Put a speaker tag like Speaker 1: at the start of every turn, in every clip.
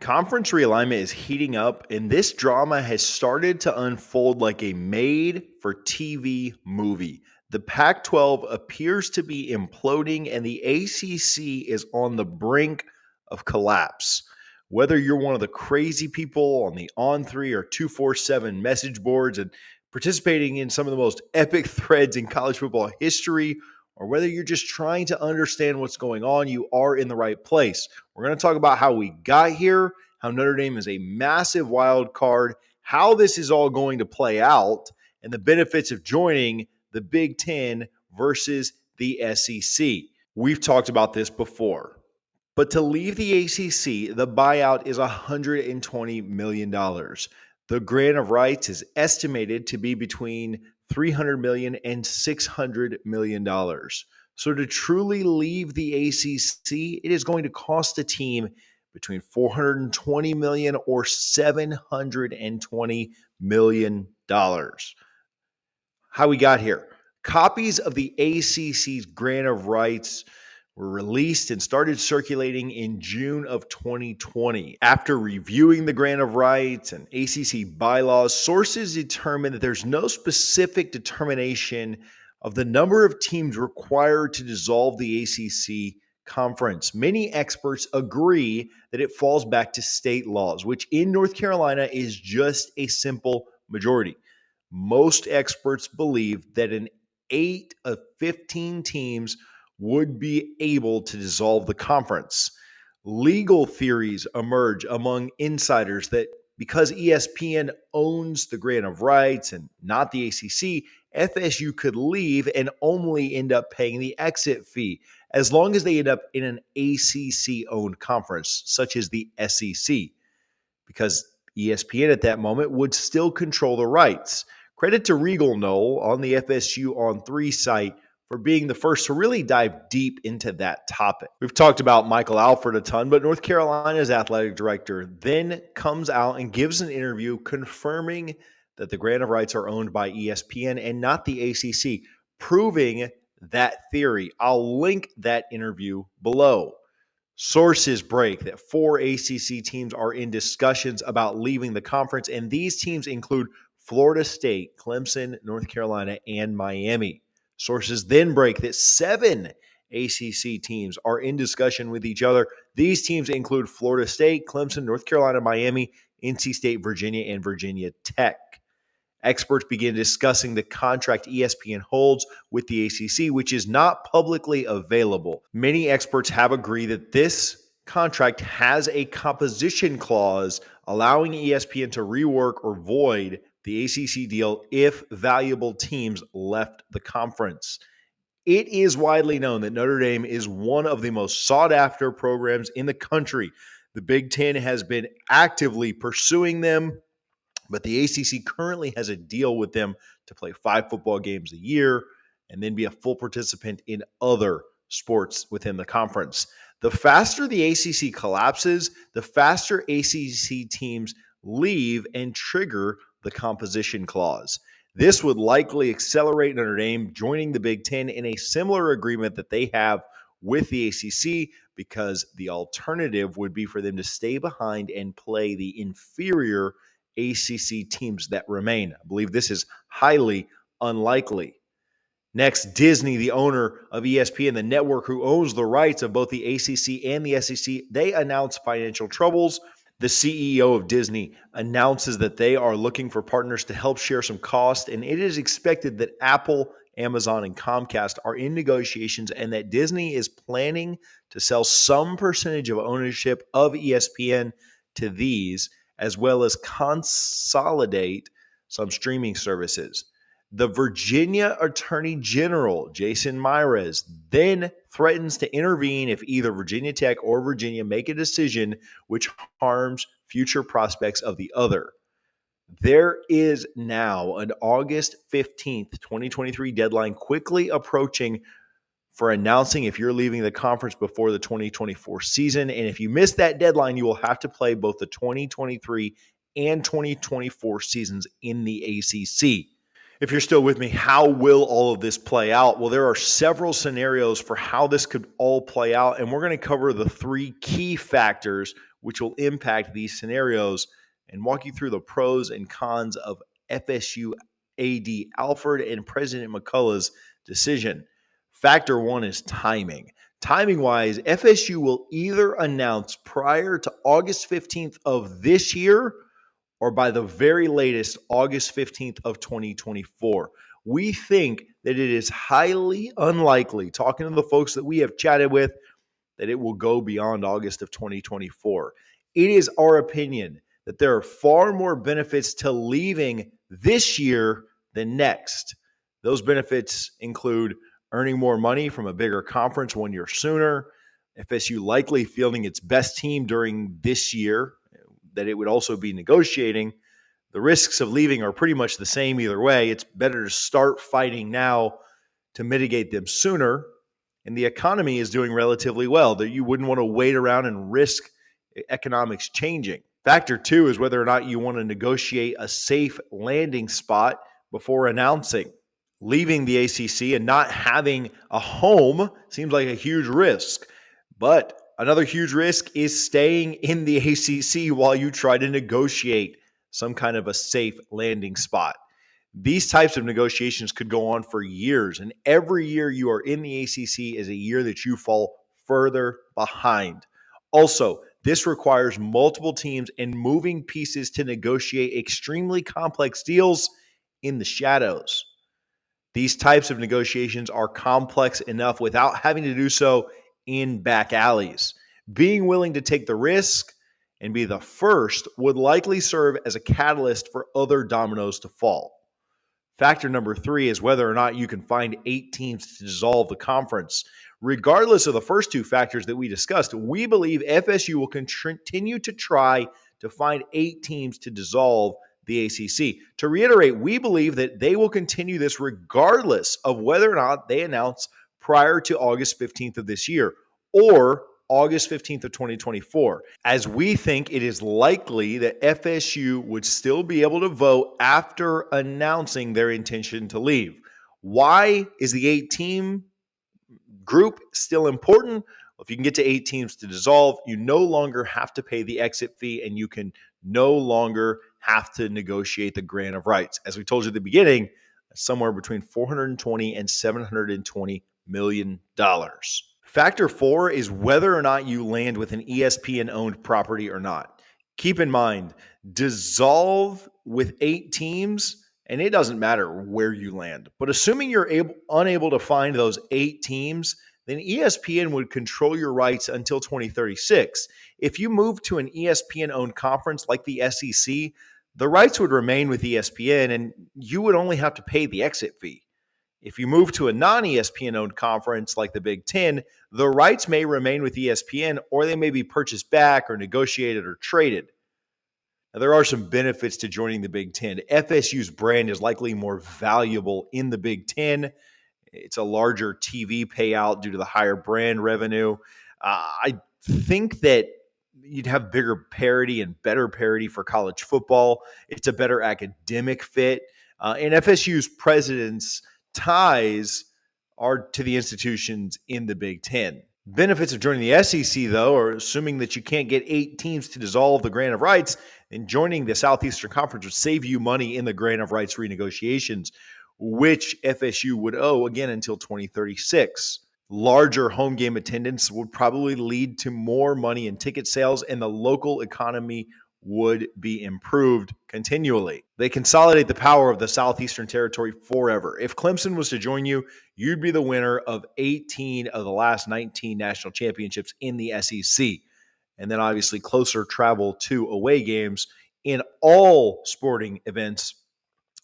Speaker 1: Conference realignment is heating up, and this drama has started to unfold like a made for TV movie. The Pac 12 appears to be imploding, and the ACC is on the brink of collapse. Whether you're one of the crazy people on the On3 or 247 message boards and participating in some of the most epic threads in college football history, or whether you're just trying to understand what's going on, you are in the right place. We're going to talk about how we got here, how Notre Dame is a massive wild card, how this is all going to play out, and the benefits of joining the Big Ten versus the SEC. We've talked about this before. But to leave the ACC, the buyout is $120 million. The grant of rights is estimated to be between $300 million and $600 million. So to truly leave the ACC, it is going to cost the team between $420 million or $720 million. How we got here. Copies of the ACC's grant of rights were released and started circulating in June of 2020. After reviewing the grant of rights and ACC bylaws, sources determined that there's no specific determination of the number of teams required to dissolve the ACC conference. Many experts agree that it falls back to state laws, which in North Carolina is just a simple majority. Most experts believe that an 8 of 15 teams would be able to dissolve the conference. Legal theories emerge among insiders that because ESPN owns the grant of rights and not the ACC, FSU could leave and only end up paying the exit fee as long as they end up in an ACC-owned conference, such as the SEC, because ESPN at that moment would still control the rights. Credit to Regal Knoll on the FSU On3 site for being the first to really dive deep into that topic. We've talked about Michael Alford a ton, but North Carolina's athletic director then comes out and gives an interview confirming that the grant of rights are owned by ESPN and not the ACC, proving that theory. I'll link that interview below. Sources break that 4 ACC teams are in discussions about leaving the conference, and these teams include Florida State, Clemson, North Carolina, and Miami. Sources then break that 7 ACC teams are in discussion with each other. These teams include Florida State, Clemson, North Carolina, Miami, NC State, Virginia, and Virginia Tech. Experts begin discussing the contract ESPN holds with the ACC, which is not publicly available. Many experts have agreed that this contract has a composition clause allowing ESPN to rework or void the ACC deal if valuable teams left the conference. It is widely known that Notre Dame is one of the most sought-after programs in the country. The Big Ten has been actively pursuing them, but the ACC currently has a deal with them to play 5 football games a year and then be a full participant in other sports within the conference. The faster the ACC collapses, the faster ACC teams leave and trigger the composition clause. This would likely accelerate Notre Dame joining the Big Ten in a similar agreement that they have with the ACC, because the alternative would be for them to stay behind and play the inferior ACC teams that remain. I believe this is highly unlikely. Next, Disney, the owner of ESPN, the network who owns the rights of both the ACC and the SEC, they announced financial troubles. The CEO of Disney announces that they are looking for partners to help share some cost, and it is expected that Apple, Amazon, and Comcast are in negotiations, and that Disney is planning to sell some percentage of ownership of ESPN to these, as well as consolidate some streaming services. The Virginia Attorney General, Jason Myers, then threatens to intervene if either Virginia Tech or Virginia make a decision which harms future prospects of the other. There is now an August 15th, 2023 deadline quickly approaching for announcing if you're leaving the conference before the 2024 season. And if you miss that deadline, you will have to play both the 2023 and 2024 seasons in the ACC. If you're still with me, how will all of this play out? Well, there are several scenarios for how this could all play out, and we're going to cover the 3 key factors which will impact these scenarios and walk you through the pros and cons of FSU AD Alford and President McCullough's decision. Factor one is timing. Timing wise, FSU will either announce prior to August 15th of this year or by the very latest August 15th of 2024. We think that it is highly unlikely, talking to the folks that we have chatted with, that it will go beyond August of 2024. It is our opinion that there are far more benefits to leaving this year than next. Those benefits include earning more money from a bigger conference 1 year sooner, FSU likely fielding its best team during this year, that it would also be negotiating. The risks of leaving are pretty much the same either way. It's better to start fighting now to mitigate them sooner. And the economy is doing relatively well, that you wouldn't want to wait around and risk economics changing. Factor two is whether or not you want to negotiate a safe landing spot before announcing. Leaving the ACC and not having a home seems like a huge risk. But another huge risk is staying in the ACC while you try to negotiate some kind of a safe landing spot. These types of negotiations could go on for years, and every year you are in the ACC is a year that you fall further behind. Also, this requires multiple teams and moving pieces to negotiate extremely complex deals in the shadows. These types of negotiations are complex enough without having to do so in back alleys. Being willing to take the risk and be the first would likely serve as a catalyst for other dominoes to fall. Factor number three is whether or not you can find 8 teams to dissolve the conference. Regardless of the first two factors that we discussed, we believe FSU will continue to try to find 8 teams to dissolve the ACC. To reiterate, we believe that they will continue this regardless of whether or not they announce prior to August 15th of this year or August 15th of 2024, as we think it is likely that FSU would still be able to vote after announcing their intention to leave. Why is the 8-team group still important? Well, if you can get to 8 teams to dissolve, you no longer have to pay the exit fee and you can no longer have to negotiate the grant of rights. As we told you at the beginning, somewhere between $420 and $720 million. Factor four is whether or not you land with an ESPN-owned property or not. Keep in mind, dissolve with 8 teams, and it doesn't matter where you land. But assuming you're unable to find those 8 teams, then ESPN would control your rights until 2036. If you move to an ESPN-owned conference like the SEC, the rights would remain with ESPN, and you would only have to pay the exit fee. If you move to a non-ESPN-owned conference like the Big Ten, the rights may remain with ESPN, or they may be purchased back or negotiated or traded. Now, there are some benefits to joining the Big Ten. FSU's brand is likely more valuable in the Big Ten. It's a larger TV payout due to the higher brand revenue. I think that you'd have bigger parity and better parity for college football. It's a better academic fit. And FSU's president's ties are to the institutions in the Big Ten. Benefits of joining the SEC, though, are assuming that you can't get 8 teams to dissolve the grant of rights, and joining the Southeastern Conference would save you money in the grant of rights renegotiations, which FSU would owe again until 2036. Larger home game attendance would probably lead to more money in ticket sales, and the local economy would be improved continually. They consolidate the power of the Southeastern Territory forever. If Clemson was to join you, you'd be the winner of 18 of the last 19 national championships in the SEC. And then obviously closer travel to away games in all sporting events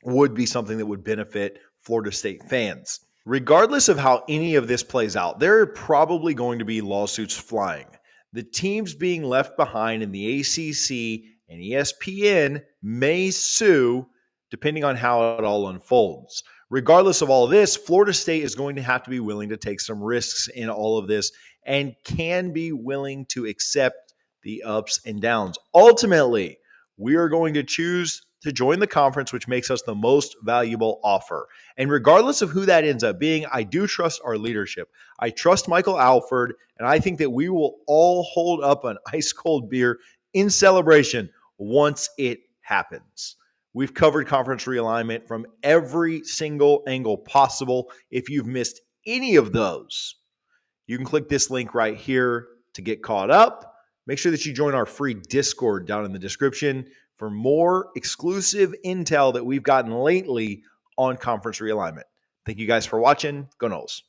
Speaker 1: would be something that would benefit Florida State fans. Regardless of how any of this plays out, there are probably going to be lawsuits flying. The teams being left behind in the ACC and ESPN may sue depending on how it all unfolds. Regardless of all of this, Florida State is going to have to be willing to take some risks in all of this and can be willing to accept the ups and downs. Ultimately, we are going to choose to join the conference, which makes us the most valuable offer. And regardless of who that ends up being, I do trust our leadership. I trust Michael Alford, and I think that we will all hold up an ice cold beer in celebration once it happens. We've covered conference realignment from every single angle possible. If you've missed any of those, you can click this link right here to get caught up. Make sure that you join our free Discord down in the description for more exclusive intel that we've gotten lately on conference realignment. Thank you guys for watching. Go Noles.